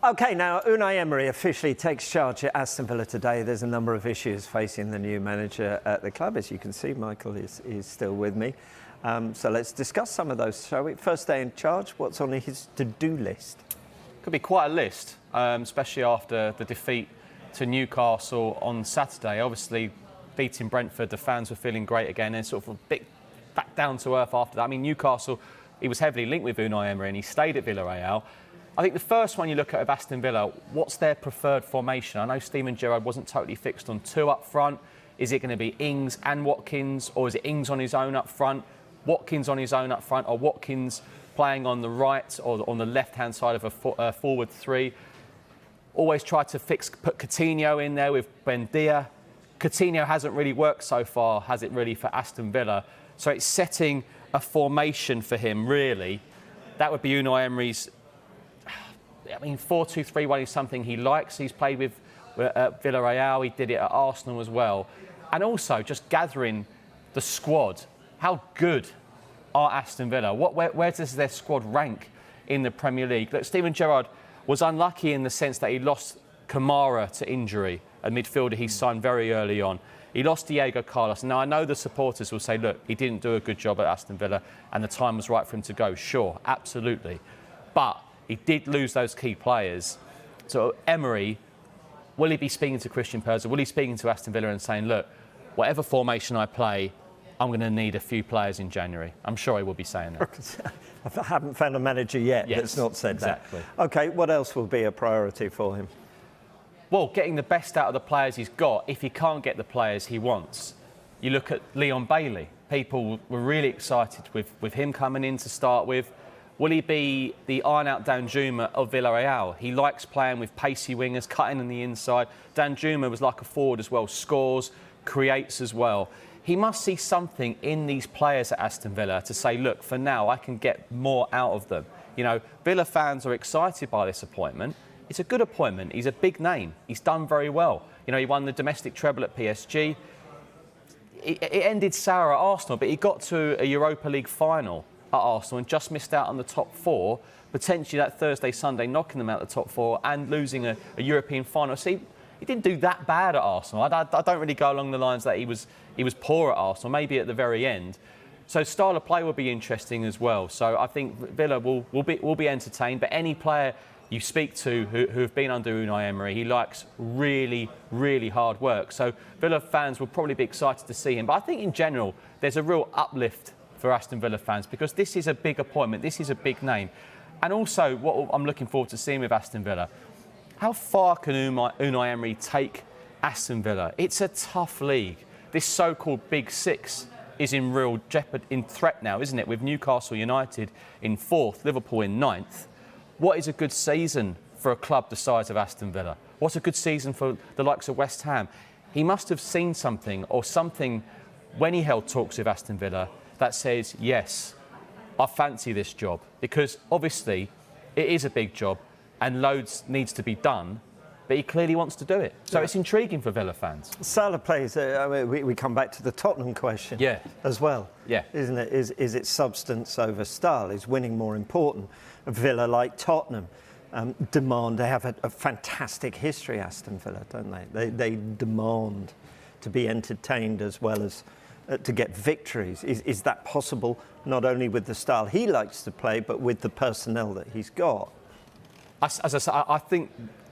OK, now Unai Emery officially takes charge at Aston Villa today. There's a number of issues facing the new manager at the club. As you can see, Michael is still with me. So let's discuss some of those, shall we? First day in charge, what's on his to-do list? Could be quite a list, especially after the defeat to Newcastle on Saturday. Obviously, beating Brentford, the fans were feeling great again and sort of a bit back down to earth after that. I mean, Newcastle, he was heavily linked with Unai Emery and he stayed at Villareal. I think the first one you look at of Aston Villa, what's their preferred formation? I know Steven Gerrard wasn't totally fixed on two up front. Is it going to be Ings and Watkins, or is it Ings on his own up front, Watkins on his own up front, or Watkins playing on the right or on the left-hand side of a forward three? Always try to put Coutinho in there with Buendia. Coutinho hasn't really worked so far, has it really, for Aston Villa? So it's setting a formation for him, really. That would be Unai Emery's. I mean, 4-2-3-1 is something he likes. He's played with Villareal. He did it at Arsenal as well. And also just gathering the squad. How good are Aston Villa? Where does their squad rank in the Premier League? Look, Steven Gerrard was unlucky in the sense that he lost Kamara to injury, a midfielder he signed very early on. He lost Diego Carlos. Now, I know the supporters will say, look, he didn't do a good job at Aston Villa and the time was right for him to go. Sure, absolutely. But he did lose those key players. So Emery, will he be speaking to Christian Perez? Will he be speaking to Aston Villa and saying, look, whatever formation I play, I'm going to need a few players in January? I'm sure he will be saying that. I haven't found a manager yet that's not said exactly. that. OK, what else will be a priority for him? Well, getting the best out of the players he's got. If he can't get the players he wants, you look at Leon Bailey. People were really excited with him coming in to start with. Will he be the iron-out Danjuma of Villareal? He likes playing with pacey wingers, cutting on the inside. Danjuma was like a forward as well, scores, creates as well. He must see something in these players at Aston Villa to say, look, for now, I can get more out of them. You know, Villa fans are excited by this appointment. It's a good appointment. He's a big name. He's done very well. You know, he won the domestic treble at PSG. It ended sour at Arsenal, but he got to a Europa League final at Arsenal and just missed out on the top four, potentially that Thursday, Sunday, knocking them out the top four and losing a European final. See, he didn't do that bad at Arsenal. I don't really go along the lines that he was poor at Arsenal, maybe at the very end. So style of play will be interesting as well. So I think Villa will be entertained, but any player you speak to who have been under Unai Emery, he likes really, really hard work. So Villa fans will probably be excited to see him. But I think in general, there's a real uplift for Aston Villa fans because this is a big appointment, this is a big name. And also, what I'm looking forward to seeing with Aston Villa, how far can Unai Emery take Aston Villa? It's a tough league. This so-called Big Six is in real jeopardy, in threat now, isn't it? With Newcastle United in 4th, Liverpool in 9th. What is a good season for a club the size of Aston Villa? What's a good season for the likes of West Ham? He must have seen something or something when he held talks with Aston Villa that says, yes, I fancy this job. Because obviously it is a big job and loads needs to be done, but he clearly wants to do it. So it's intriguing for Villa fans. Salah plays, we come back to the Tottenham question as well, isn't it? Is it substance over style? Is winning more important? Villa, like Tottenham, demand, they have a fantastic history, Aston Villa, don't they? They demand to be entertained as well as to get victories. Is that possible not only with the style he likes to play, but with the personnel that he's got? As I said, I think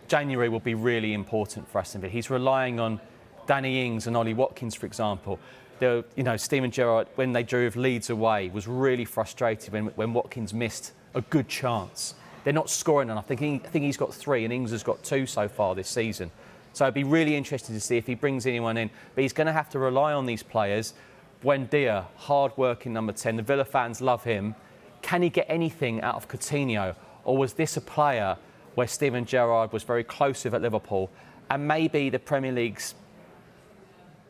January will be really important for Aston Villa. He's relying on Danny Ings and Ollie Watkins, for example. You know, Steven Gerrard, when they drew Leeds away, was really frustrated when Watkins missed a good chance. They're not scoring enough. I think he's got 3 and Ings has got 2 so far this season. So it'd be really interesting to see if he brings anyone in. But he's going to have to rely on these players. Buendia, hard-working number 10. The Villa fans love him. Can he get anything out of Coutinho? Or was this a player where Steven Gerrard was very close with at Liverpool and maybe the Premier League's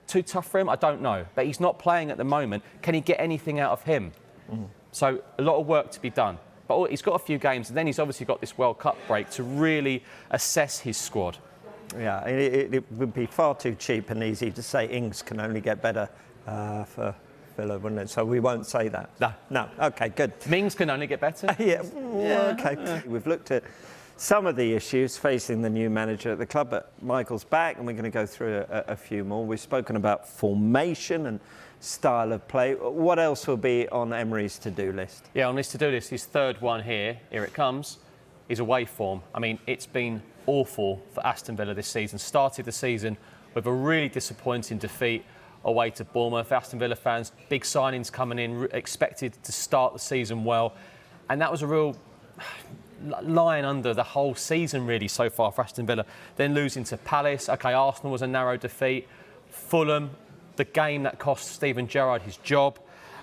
too tough for him? I don't know. But he's not playing at the moment. Can he get anything out of him? So a lot of work to be done. But he's got a few games and then he's obviously got this World Cup break to really assess his squad. Yeah, it would be far too cheap and easy to say Ings can only get better for Villa, wouldn't it? So we won't say that. No. OK, good. Mings can only get better? OK. We've looked at some of the issues facing the new manager at the club, but Michael's back and we're going to go through a few more. We've spoken about formation and style of play. What else will be on Emery's to-do list? Yeah, on his to-do list, his third one here it comes, is away form. I mean, it's been awful for Aston Villa this season. Started the season with a really disappointing defeat away to Bournemouth. Aston Villa fans, big signings coming in, expected to start the season well. And that was a real line under the whole season, really, so far for Aston Villa. Then losing to Palace. OK, Arsenal was a narrow defeat. Fulham, the game that cost Steven Gerrard his job.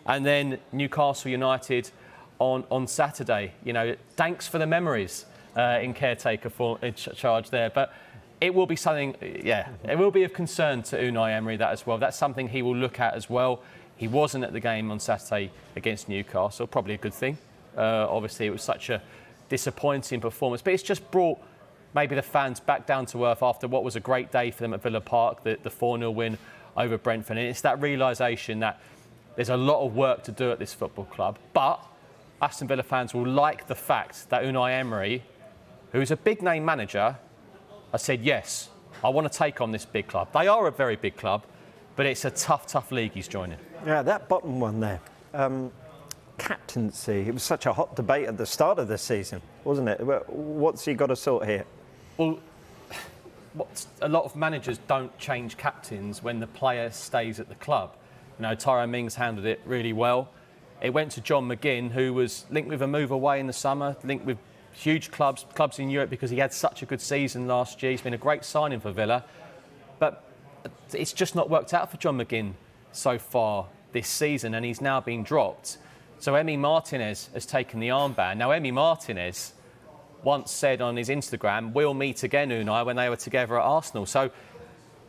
And then Newcastle United on Saturday. You know, thanks for the memories in caretaker charge there. But it will be something, yeah, it will be of concern to Unai Emery, that as well. That's something he will look at as well. He wasn't at the game on Saturday against Newcastle, probably a good thing. Obviously, it was such a disappointing performance, but it's just brought maybe the fans back down to earth after what was a great day for them at Villa Park, the 4-0 win over Brentford. And it's that realisation that there's a lot of work to do at this football club, but Aston Villa fans will like the fact that Unai Emery, who is a big-name manager, has said, yes, I want to take on this big club. They are a very big club, but it's a tough, tough league he's joining. Yeah, that bottom one there. Captaincy. It was such a hot debate at the start of the season, wasn't it? What's he got to sort here? Well, a lot of managers don't change captains when the player stays at the club. You know, Tyrone Mings handled it really well. It went to John McGinn, who was linked with a move away in the summer, linked with huge clubs in Europe because he had such a good season last year. He's been a great signing for Villa. But it's just not worked out for John McGinn so far this season, and he's now been dropped. So Emi Martinez has taken the armband. Now, Emi Martinez once said on his Instagram, we'll meet again, Unai, when they were together at Arsenal. So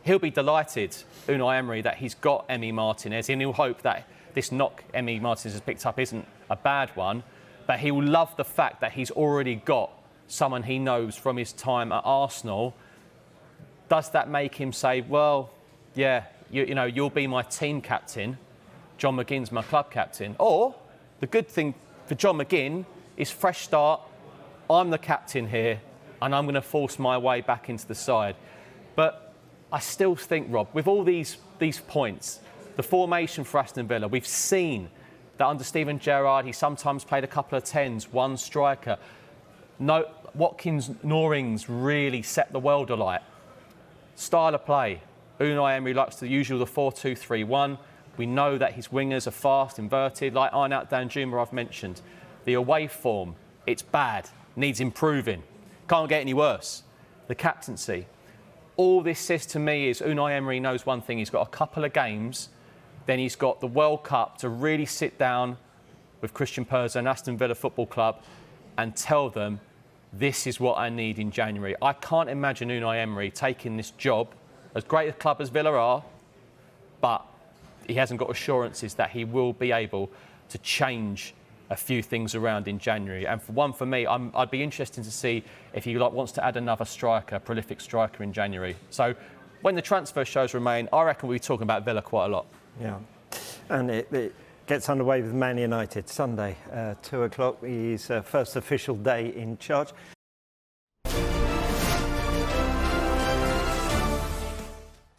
he'll be delighted, Unai Emery, that he's got Emi Martinez, and he'll hope that this knock Emi Martinez has picked up isn't a bad one, but he will love the fact that he's already got someone he knows from his time at Arsenal. Does that make him say, well, yeah, you know, you'll be my team captain, John McGinn's my club captain? Or the good thing for John McGinn is fresh start, I'm the captain here, and I'm going to force my way back into the side. But I still think, Rob, with all these points, the formation for Aston Villa, we've seen that under Steven Gerrard, he sometimes played a couple of 10s, one striker. No, Watkins Norings really set the world alight. Style of play, Unai Emery likes the usual, the 4-2-3-1. We know that his wingers are fast, inverted, like Arnaut Danjuma I've mentioned. The away form, it's bad, needs improving. Can't get any worse. The captaincy. All this says to me is Unai Emery knows one thing. He's got a couple of games, then he's got the World Cup to really sit down with Christian Perza and Aston Villa Football Club and tell them, this is what I need in January. I can't imagine Unai Emery taking this job, as great a club as Villa are, but he hasn't got assurances that he will be able to change a few things around in January. And for me, I'd be interested to see if he wants to add another striker, a prolific striker in January. So when the transfer shows remain, I reckon we'll be talking about Villa quite a lot. Yeah, and it gets underway with Man United Sunday, 2 o'clock, his first official day in charge.